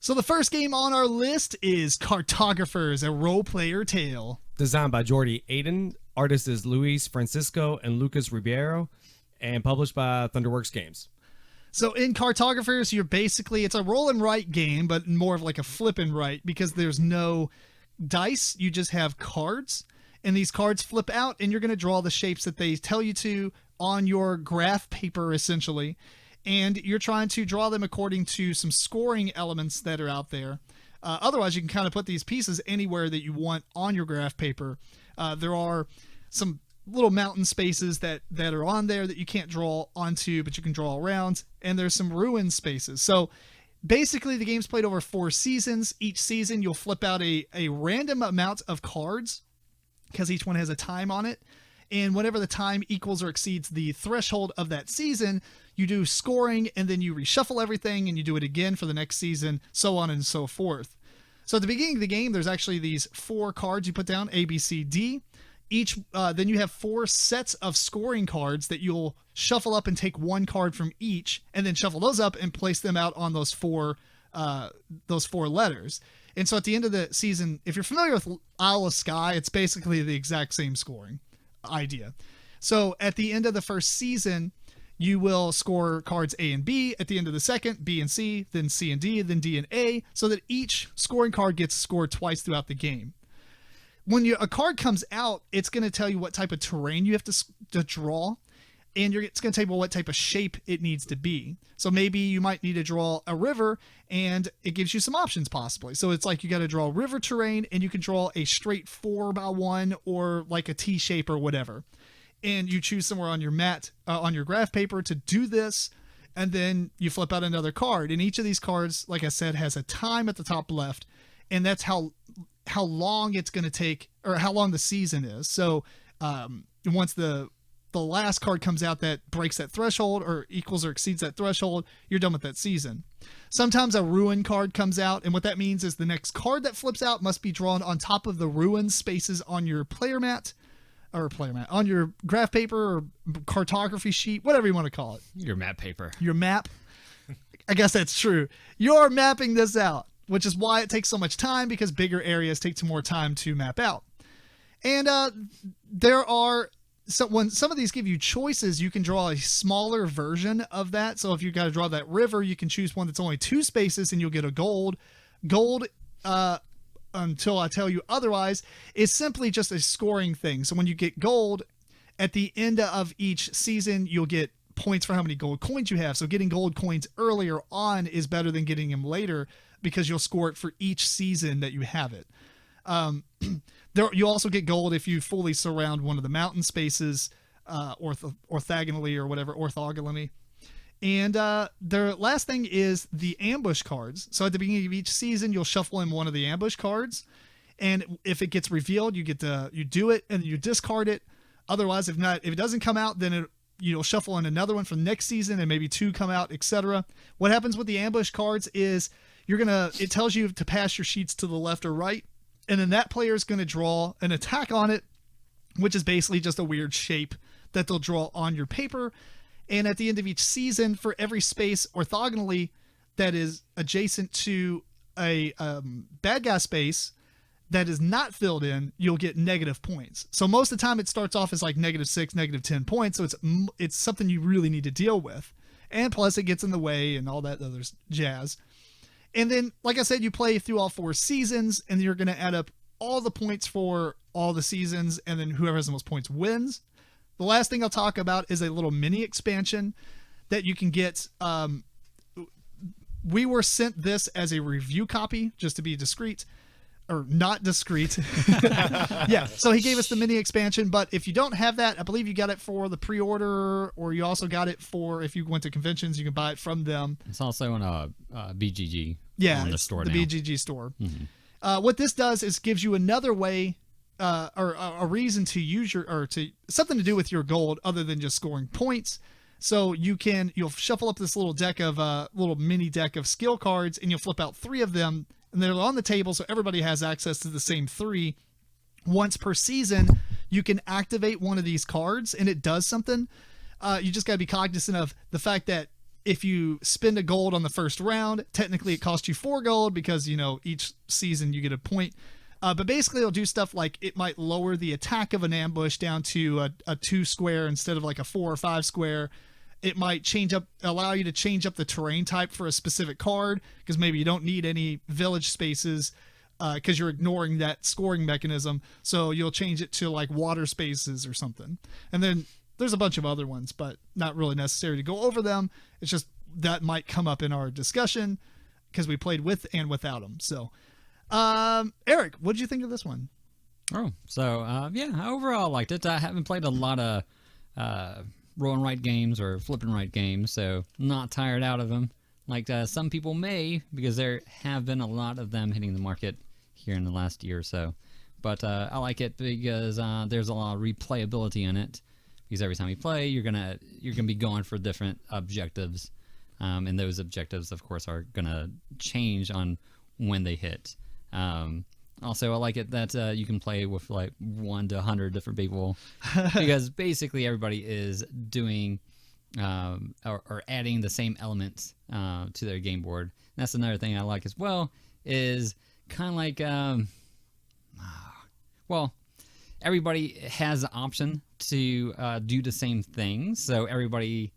So the first game on our list is Cartographers, a role-player tale. Designed by Jordy, Adan. Artist is Luis Francisco and Lucas Ribeiro. And published by Thunderworks Games. So in Cartographers, it's a roll and write game, but more of like a flip and write because there's no dice. You just have cards, and these cards flip out, and you're going to draw the shapes that they tell you to on your graph paper, essentially. And you're trying to draw them according to some scoring elements that are out there. Otherwise, you can kind of put these pieces anywhere that you want on your graph paper. There are some little mountain spaces that are on there that you can't draw onto, but you can draw around. And there's some ruin spaces. So basically, the game's played over 4 seasons. Each season, you'll flip out a random amount of cards because each one has a time on it. And whenever the time equals or exceeds the threshold of that season, you do scoring, and then you reshuffle everything, and you do it again for the next season, so on and so forth. So at the beginning of the game, there's actually these 4 cards you put down, A, B, C, D. Then you have 4 sets of scoring cards that you'll shuffle up and take 1 card from each, and then shuffle those up and place them out on those 4 letters. And so at the end of the season, if you're familiar with Isle of Skye, it's basically the exact same scoring idea. So at the end of the first season, you will score cards A and B. At the end of the second, B and C, then C and D, then D and A, so that each scoring card gets scored twice throughout the game. When a card comes out, it's going to tell you what type of terrain you have to draw, and it's going to tell you what type of shape it needs to be. So maybe you might need to draw a river, and it gives you some options possibly. So it's like you got to draw river terrain, and you can draw a straight 4x1 or like a T shape or whatever. And you choose somewhere on your mat, on your graph paper to do this, and then you flip out another card. And each of these cards, like I said, has a time at the top left, and that's how long it's going to take, or how long the season is. So once the last card comes out that breaks that threshold or equals or exceeds that threshold, you're done with that season. Sometimes a ruin card comes out, and what that means is the next card that flips out must be drawn on top of the ruin spaces on your on your graph paper or cartography sheet, whatever you want to call it. Your map paper. Your map. I guess that's true. You're mapping this out, which is why it takes so much time, because bigger areas take some more time to map out. And when some of these give you choices, you can draw a smaller version of that. So if you got to draw that river, you can choose one that's only 2 spaces and you'll get a gold. Gold, until I tell you otherwise, is simply just a scoring thing. So when you get gold, at the end of each season, you'll get points for how many gold coins you have. So getting gold coins earlier on is better than getting them later, because you'll score it for each season that you have it. You also get gold if you fully surround one of the mountain spaces, orthogonally or whatever, orthogonally. And the last thing is the ambush cards. So at the beginning of each season, you'll shuffle in one of the ambush cards, and if it gets revealed, you do it and you discard it. Otherwise, if it doesn't come out, then you'll shuffle in another one for the next season, and maybe 2 come out, etc. What happens with the ambush cards is it tells you to pass your sheets to the left or right, and then that player is going to draw an attack on it, which is basically just a weird shape that they'll draw on your paper. And at the end of each season, for every space orthogonally that is adjacent to a bad guy space that is not filled in, you'll get negative points. So most of the time it starts off as like -6, -10 points. So it's something you really need to deal with. And plus it gets in the way and all that other jazz. And then, like I said, you play through all 4 seasons, and you're going to add up all the points for all the seasons, and then whoever has the most points wins. The last thing I'll talk about is a little mini expansion that you can get. We were sent this as a review copy, just to be discreet, or not discreet. Yeah, so he gave us the mini expansion, but if you don't have that, I believe you got it for the pre-order, or you also got it for, if you went to conventions, you can buy it from them. It's also on BGG. Yeah, on the it's store the now. BGG store. Mm-hmm. What this does is gives you another way, or a reason to use something to do with your gold other than just scoring points. So you'll shuffle up this little mini deck of skill cards, and you'll flip out 3 of them, and they're on the table, so everybody has access to the same 3. Once per season, you can activate one of these cards, and it does something. You just got to be cognizant of the fact that if you spend a gold on the first round, technically it costs you 4 gold because, each season you get a point. But basically it'll do stuff like it might lower the attack of an ambush down to a 2 square instead of like a 4 or 5 square. It might allow you to change up the terrain type for a specific card because maybe you don't need any village spaces because you're ignoring that scoring mechanism. So you'll change it to like water spaces or something. And then there's a bunch of other ones, but not really necessary to go over them. It's just that might come up in our discussion because we played with and without them. So, Eric, what did you think of this one? Oh, so yeah, overall I liked it. I haven't played a lot of roll and write games or flip and write games, so not tired out of them. Like some people may, because there have been a lot of them hitting the market here in the last year or so. But I like it because there's a lot of replayability in it. Because every time you play, you're gonna be going for different objectives, and those objectives, of course, are gonna change on when they hit. Also, I like it that you can play with like 1 to 100 different people, because basically everybody is doing or adding the same elements to their game board. And that's another thing I like as well. Is kind of like everybody has the option to do the same things, so everybody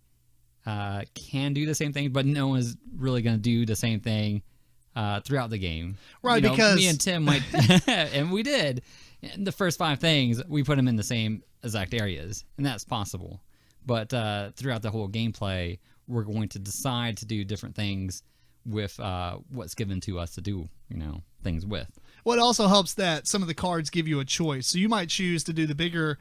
can do the same thing, but no one's really going to do the same thing throughout the game. Right, because me and Tim might, and we did. In the first 5 things, we put them in the same exact areas, and that's possible. But throughout the whole gameplay, we're going to decide to do different things with what's given to us to do, things with. Well, it also helps that some of the cards give you a choice. So you might choose to do the bigger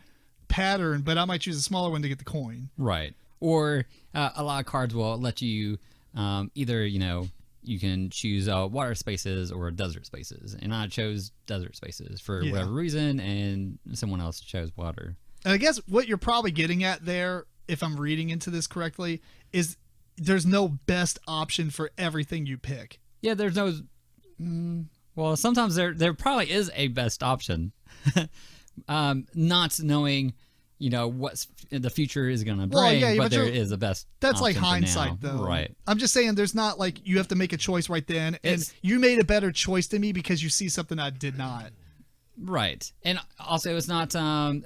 pattern, but I might choose a smaller one to get the coin. Right. Or a lot of cards will let you either, you can choose water spaces or desert spaces. And I chose desert spaces for whatever reason, and someone else chose water. And I guess what you're probably getting at there, if I'm reading into this correctly, is there's no best option for everything you pick. Yeah, there's no... well, sometimes there probably is a best option. Not knowing, what the future is going to bring, but there is a best That's like option hindsight, for now. though. Right. I'm just saying there's not like you have to make a choice right then, and you made a better choice than me because you see something I did not. Right. And also it's not,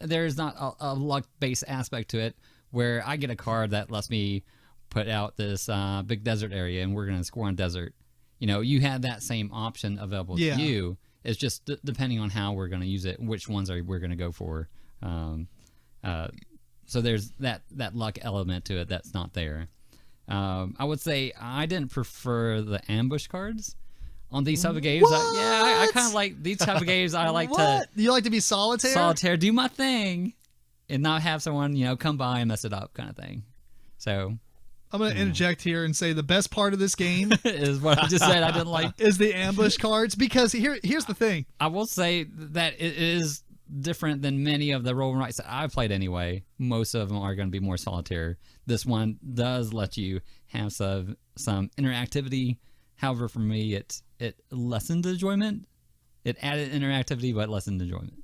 there's not a luck-based aspect to it where I get a card that lets me put out this big desert area and we're going to score on desert. You have that same option available to you. It's just depending on how we're going to use it, which ones we're going to go for. So there's that luck element to it that's not there. I would say I didn't prefer the ambush cards on these type of games. I kind of like these type of games. I like to... You like to be solitaire? Solitaire, do my thing, and not have someone, come by and mess it up kind of thing. So... I'm going to interject here and say the best part of this game is what I just said I didn't like. Is the ambush cards, because here's the thing. I will say that it is different than many of the roll and writes that I've played anyway. Most of them are going to be more solitaire. This one does let you have some interactivity. However, for me, it lessened enjoyment. It added interactivity, but lessened enjoyment.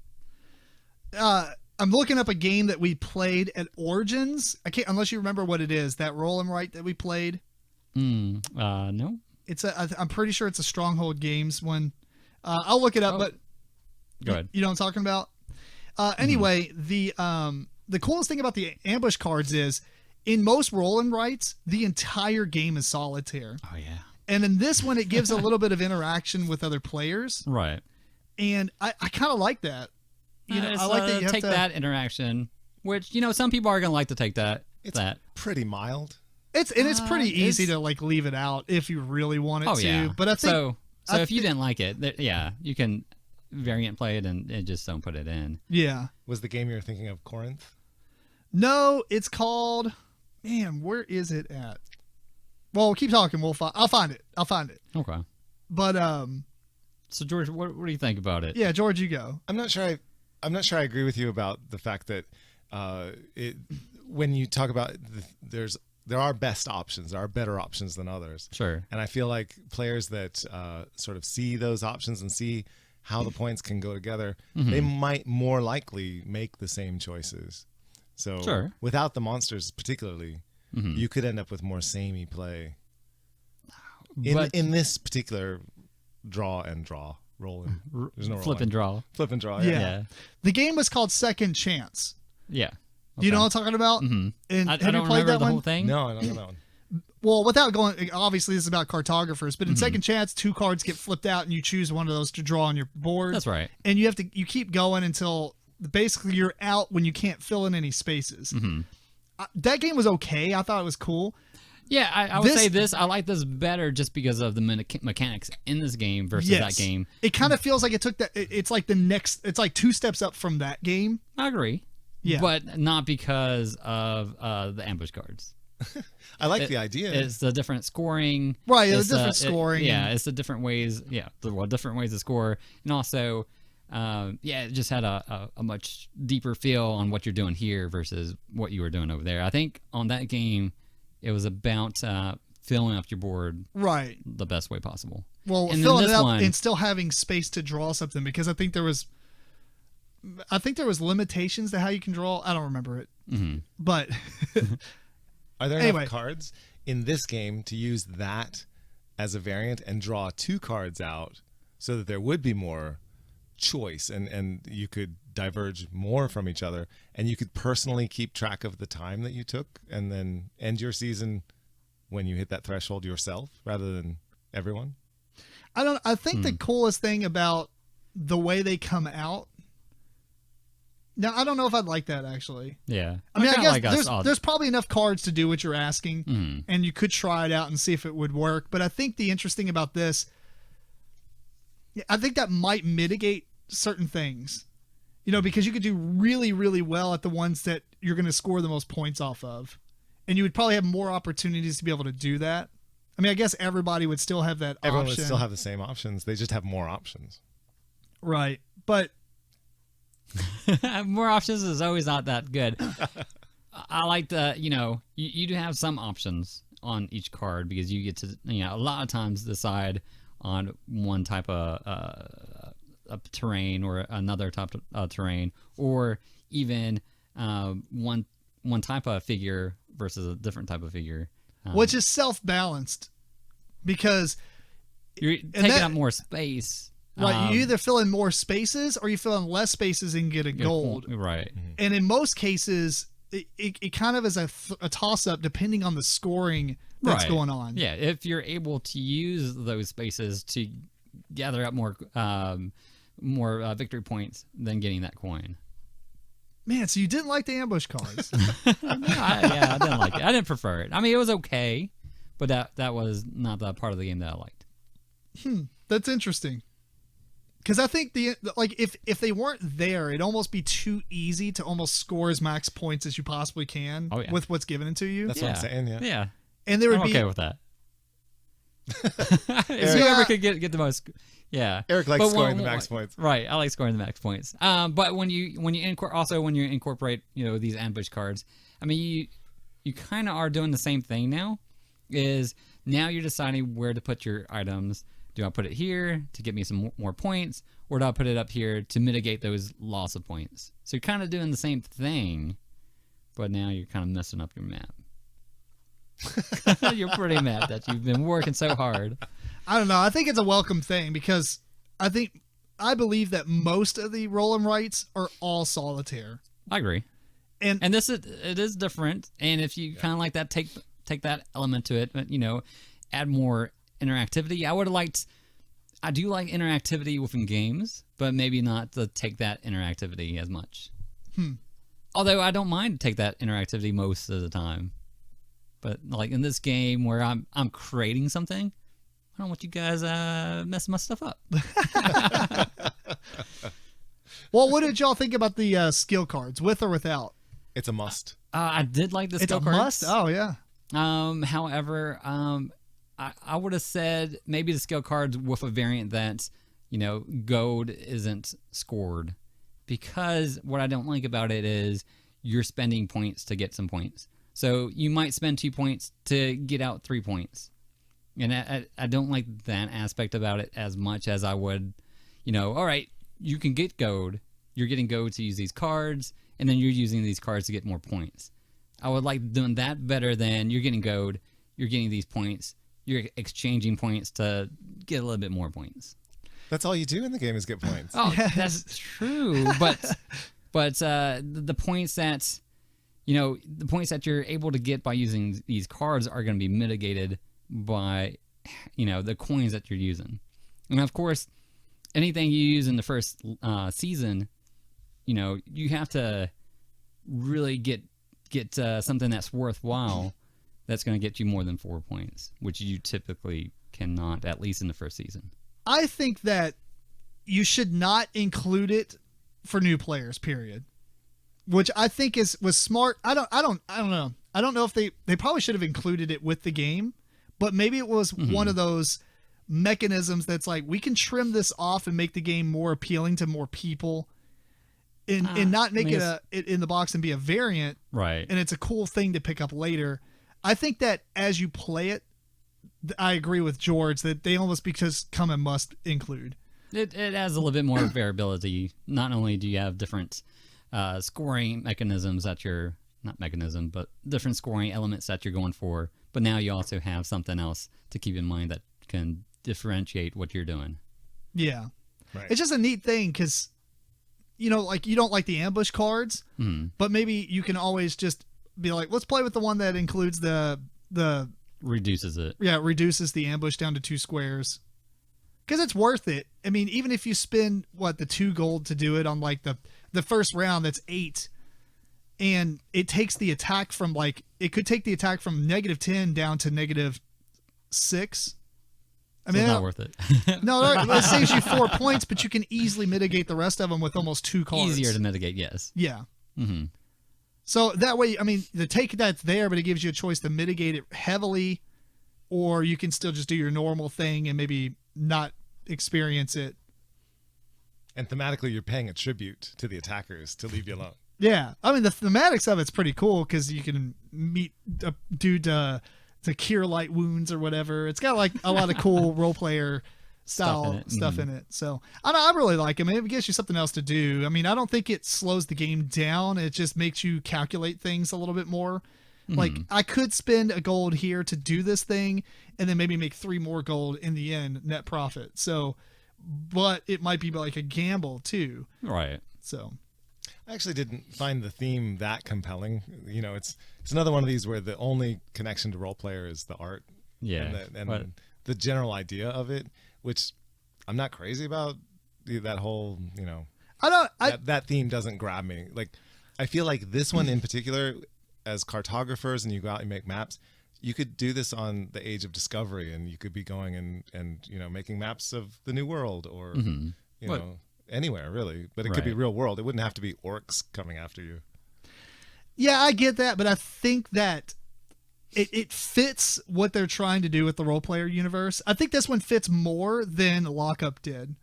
I'm looking up a game that we played at Origins. I can't, unless you remember what it is, that roll and write that we played. No. I'm pretty sure it's a Stronghold Games one. I'll look it up, but go ahead. You know what I'm talking about? Anyway, the coolest thing about the ambush cards is in most roll and writes, the entire game is solitaire. Oh yeah. And in this one, it gives a little bit of interaction with other players. Right. And I kind of like that. I like that you have to that interaction, which some people are gonna like to take that. It's pretty mild. It's pretty easy to like leave it out if you really want it to. Yeah. But I think so. If you didn't like it, you can variant play it and just don't put it in. Yeah. Was the game you were thinking of Corinth? No, it's called. Man, where is it at? Well, keep talking. I'll find it. Okay. But So George, what do you think about it? Yeah, George, you go. I'm not sure I agree with you about the fact that when you talk about there are best options, there are better options than others. Sure. And I feel like players that sort of see those options and see how the points can go together, they might more likely make the same choices. So sure. Without the monsters particularly, you could end up with more samey play. But- In this particular roll and draw. There's no Flip and draw. Flip and draw. Yeah. Yeah. The game was called Second Chance. Yeah. Do you know what I'm talking about? Mm-hmm. And I have you don't played remember that the one? whole thing. No, I don't know that one. Well, without going, obviously this is about cartographers, but in Second Chance, 2 cards get flipped out and you choose one of those to draw on your board. That's right. And you keep going until basically you're out when you can't fill in any spaces. That game was okay. I thought it was cool. Yeah, I would say this. I like this better just because of the mechanics in this game versus that game. It kind of feels like it took that. It's like it's like 2 steps up from that game. I agree. Yeah. But not because of the ambush cards. I like the idea. It's the different scoring. Right, the It's, different scoring. it's the different ways. Yeah, different ways to score, and also, it just had a much deeper feel on what you're doing here versus what you were doing over there. I think on that game, it was about filling up your board Right. the best way possible. Well, And then filling it this up one- and still having space to draw something, because I think there was limitations to how you can draw. I don't remember it, but Are there Anyway. enough cards in this game to use that as a variant and draw 2 cards out so that there would be more choice and you could diverge more from each other and you could personally keep track of the time that you took and then end your season when you hit that threshold yourself rather than everyone? I think the coolest thing about the way they come out. Now, I don't know if I'd like that actually. Yeah, I mean, I kinda guess us all. there's probably enough cards to do what you're asking, and you could try it out and see if it would work. But I think the interesting about this, I think that might mitigate certain things, because you could do really, really well at the ones that you're going to score the most points off of, and you would probably have more opportunities to be able to do that. I mean, I guess everybody would still have that Everyone option. would still have the same options. They just have more options. Right, but More options is always not that good. I like the, you do have some options on each card because you get to, a lot of times decide on one type of terrain or another type of terrain, or even one type of figure versus a different type of figure. which is self-balanced, because You're taking up more space. right, you either fill in more spaces or you fill in less spaces and get a gold. Right. And in most cases, it kind of is a toss-up depending on the scoring that's Right. going on. Yeah, if you're able to use those spaces to gather up more victory points than getting that coin. Man, so you didn't like the ambush cards. I didn't like it. I didn't prefer it. I mean, it was okay, but that was not the part of the game that I liked. That's interesting. Because I think if they weren't there, it'd almost be too easy to almost score as max points as you possibly can Oh, yeah. with what's given to you. That's what I'm saying, yeah. Yeah. And there would I'm be okay with that. If whoever could get the most, yeah. Eric likes But scoring the max points. Right, I like scoring the max points. But when you incorporate these ambush cards, I mean you kind of are doing the same thing now. Is now you're deciding where to put your items. Do I put it here to get me some more points, or do I put it up here to mitigate those loss of points? So you're kind of doing the same thing, but now you're kind of messing up your map. You're pretty mad that you've been working so hard. I don't know. I think it's a welcome thing because I believe that most of the roll and writes are all solitaire. I agree. And it is different, and if you kind of like that, take that element to it, but add more interactivity. I do like interactivity within games, but maybe not to take that interactivity as much. Although I don't mind to take that interactivity most of the time, but like in this game where I'm creating something, I don't want you guys messing my stuff up. well, what did y'all think about the skill cards, with or without? It's a must. I did like the It's skill a cards. must. Oh yeah. However, I would have said maybe the skill cards with a variant that, gold isn't scored, because what I don't like about it is you're spending points to get some points. So you might spend 2 points to get out 3 points. And I don't like that aspect about it as much as I would, all right, you can get gold. You're getting gold to use these cards, and then you're using these cards to get more points. I would like doing that better than you're getting gold, you're getting these points, you're exchanging points to get a little bit more points. That's all you do in the game is get points. Oh, that's true. But the points that, the points that you're able to get by using these cards are going to be mitigated by, the coins that you're using. And of course, anything you use in the first season, you have to really get something that's worthwhile that's going to get you more than 4 points, which you typically cannot, at least in the first season. I think that you should not include it for new players, period. Which I think was smart. I don't know. I don't know if they probably should have included it with the game, but maybe it was one of those mechanisms that's like, we can trim this off and make the game more appealing to more people and not make it in the box and be a variant. Right. And it's a cool thing to pick up later. I think that as you play it, I agree with George that they almost become a must include. It adds a little bit more variability. Not only do you have different scoring mechanisms that you're, not mechanism, but different scoring elements that you're going for, but now you also have something else to keep in mind that can differentiate what you're doing. Yeah. Right. It's just a neat thing because, like you don't like the ambush cards, but maybe you can always just be like, let's play with the one that includes the reduces it. Yeah, it reduces the ambush down to 2 squares. Because it's worth it. I mean, even if you spend, the 2 gold to do it on, the first round, that's 8. And it takes the attack from, it could take the attack from -10 down to -6. I mean, it's not worth it. No, it saves you 4 points, but you can easily mitigate the rest of them with almost 2 cards. Easier to mitigate, yes. Yeah. Mm-hmm. So that way, I mean, the take that's there, but it gives you a choice to mitigate it heavily, or you can still just do your normal thing and maybe not experience it. And thematically, you're paying a tribute to the attackers to leave you alone. Yeah. I mean, the thematics of it's pretty cool because you can meet a dude to cure light wounds or whatever. It's got a lot of cool role player style stuff in it. So I really like it. I mean, it gives you something else to do. I mean, I don't think it slows the game down. It just makes you calculate things a little bit more. Like, I could spend a gold here to do this thing and then maybe make 3 more gold in the end, net profit. So, but it might be like a gamble too. Right. So I actually didn't find the theme that compelling. It's another one of these where the only connection to role player is the art. Yeah. And the general idea of it, which I'm not crazy about. That whole, that theme doesn't grab me. Like, I feel like this one in particular, as cartographers, and you go out and make maps, you could do this on the Age of Discovery, and you could be going and making maps of the New World or anywhere really. But it could be real world. It wouldn't have to be orcs coming after you. Yeah, I get that, but I think that it fits what they're trying to do with the role player universe. I think this one fits more than Lockup did.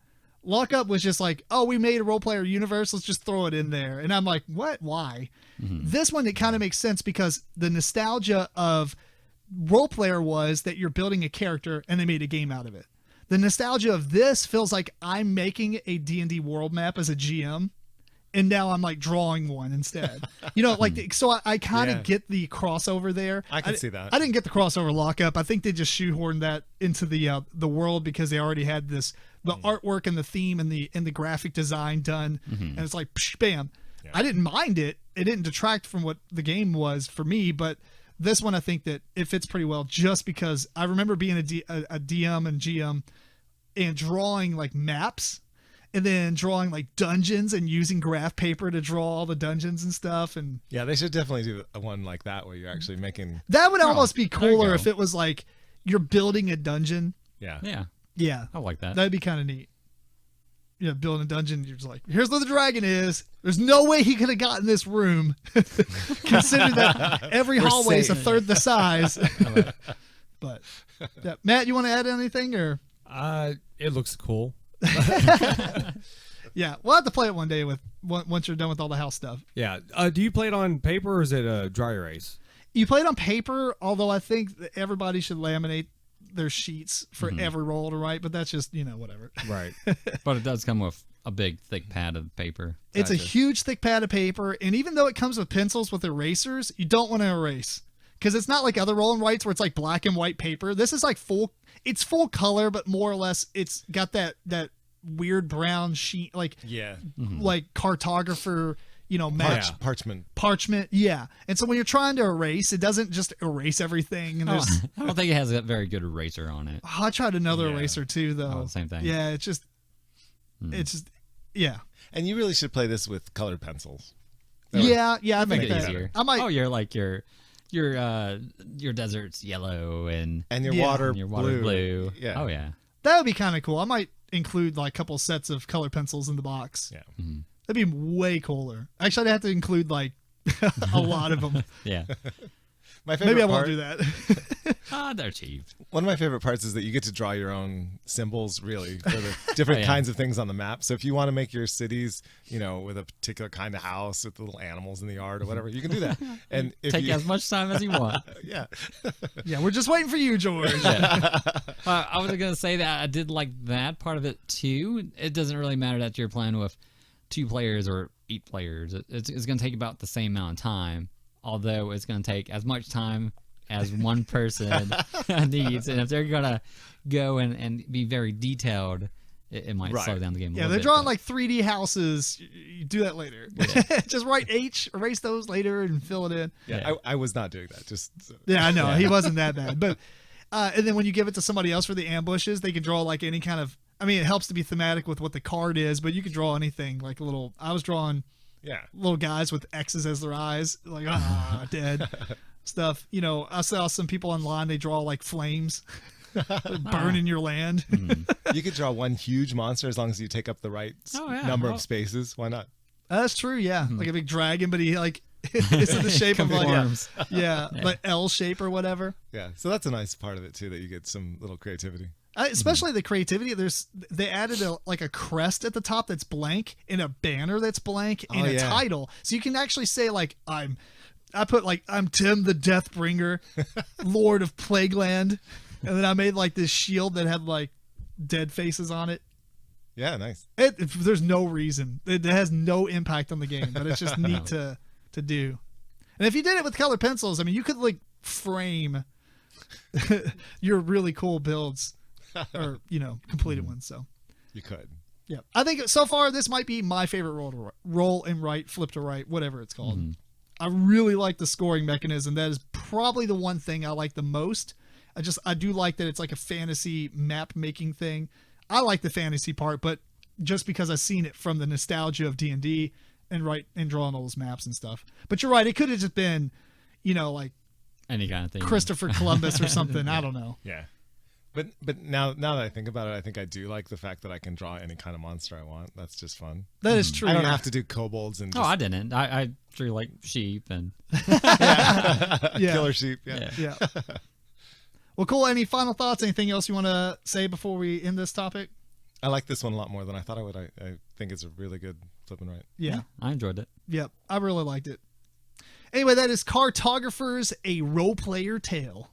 Lockup was just like, oh, we made a role player universe, let's just throw it in there. And I'm like, what? Why? This one, it kind of makes sense because the nostalgia of role player was that you're building a character and they made a game out of it. The nostalgia of this feels like I'm making a D&D world map as a GM, and now I'm like drawing one instead. So I kind of get the crossover there. I can see that. I didn't get the crossover Lockup. I think they just shoehorned that into the world because they already had the artwork and the theme and the graphic design done, and it's like psh, bam. Yeah. I didn't mind it. It didn't detract from what the game was for me, but this one I think that it fits pretty well just because I remember being a DM and GM and drawing like maps and then drawing like dungeons and using graph paper to draw all the dungeons and stuff. And yeah, they should definitely do a one like that where you're actually making. That would almost be cooler if it was like you're building a dungeon. Yeah. Yeah. Yeah. I like that. That'd be kind of neat. Building a dungeon, you're just like, here's where the dragon is. There's no way he could have gotten this room. Considering that every hallway is a third the size. But yeah. Matt, you want to add anything or? It looks cool. Yeah, we'll have to play it one day once you're done with all the house stuff. Yeah. Do you play it on paper or is it a dry erase? You play it on paper, although I think that everybody should laminate their sheets for every roll to write, but that's just, whatever. Right. But it does come with a big thick pad of paper. It's a Gotcha. huge thick pad of paper, and even though it comes with pencils with erasers, you don't want to erase because it's not like other roll and writes where it's like black and white paper. This is like it's full color, but more or less it's got that weird brown sheet, like Yeah. like cartographer, match Parchment. Yeah. And so when you're trying to erase, it doesn't just erase everything. And Oh, there's I don't think it has a very good eraser on it. I tried another Yeah. eraser too, though. Oh, same thing. Yeah, it's just yeah. And you really should play this with colored pencils. Yeah, I Make think it that. easier. I might. Oh, you're like your desert's yellow and And your Yeah. water your water blue. Yeah. Oh yeah. That would be kind of cool. I might include like a couple sets of color pencils in the box. Yeah. That'd be way cooler. Actually, I'd have to include like a lot of them. Yeah. My favorite Maybe I won't part, do that. They're cheap. One of my favorite parts is that you get to draw your own symbols, really, for the different yeah. kinds of things on the map. So if you want to make your cities, with a particular kind of house with little animals in the yard or whatever, you can do that. And if Take you, as much time as you want. yeah, Yeah, we're just waiting for you, George. I was gonna say that I did like that part of it too. It doesn't really matter that you're playing with 2 players or 8 players. It's gonna take about the same amount of time, although it's gonna take as much time as one person needs. And if they're gonna go and be very detailed, it might slow down the game. Yeah, they're drawing like 3D houses. You do that later. Just write H, erase those later, and fill it in. yeah. I was not doing that. Yeah, I know. He wasn't that bad. But and then when you give it to somebody else for the ambushes, they can draw like any kind of. I mean, it helps to be thematic with what the card is, but you can draw anything. Like I was drawing little guys with X's as their eyes, like dead stuff. I saw some people online. They draw like flames, burning your land. You could draw one huge monster as long as you take up the right number of spaces. Why not? That's true. Yeah, like a big dragon, but he like it's in the shape of like Conforms. like L shape or whatever. Yeah. So that's a nice part of it too, that you get some little creativity. Especially the creativity. They added a crest at the top that's blank and a banner that's blank and a title, so you can actually say like I'm Tim the Deathbringer, Lord of Plagueland, and then I made like this shield that had like dead faces on it. Yeah, nice. There's no reason. It has no impact on the game, but it's just neat to do. And if you did it with colored pencils, I mean, you could like frame your really cool builds. Or completed ones. So You could. yeah, I think so far this might be my favorite roll and write, flip to right, whatever it's called. I really like the scoring mechanism. That is probably the one thing I like the most. I do like that it's like a fantasy map making thing. I like the fantasy part, but just because I've seen it from the nostalgia of D&D and drawing all those maps and stuff. But you're right, it could have just been, like Any kind of thing. Christopher Columbus or something. I don't know. Yeah. But now that I think about it, I think I do like the fact that I can draw any kind of monster I want. That's just fun. That is true. I don't yeah. have to do kobolds and Oh, I didn't. I drew like sheep and Yeah. killer sheep. Yeah. Yeah. Well, cool. Any final thoughts? Anything else you want to say before we end this topic? I like this one a lot more than I thought I would. I think it's a really good flip and write. Yeah. I enjoyed it. Yep. I really liked it. Anyway, that is Cartographers, a role player tale.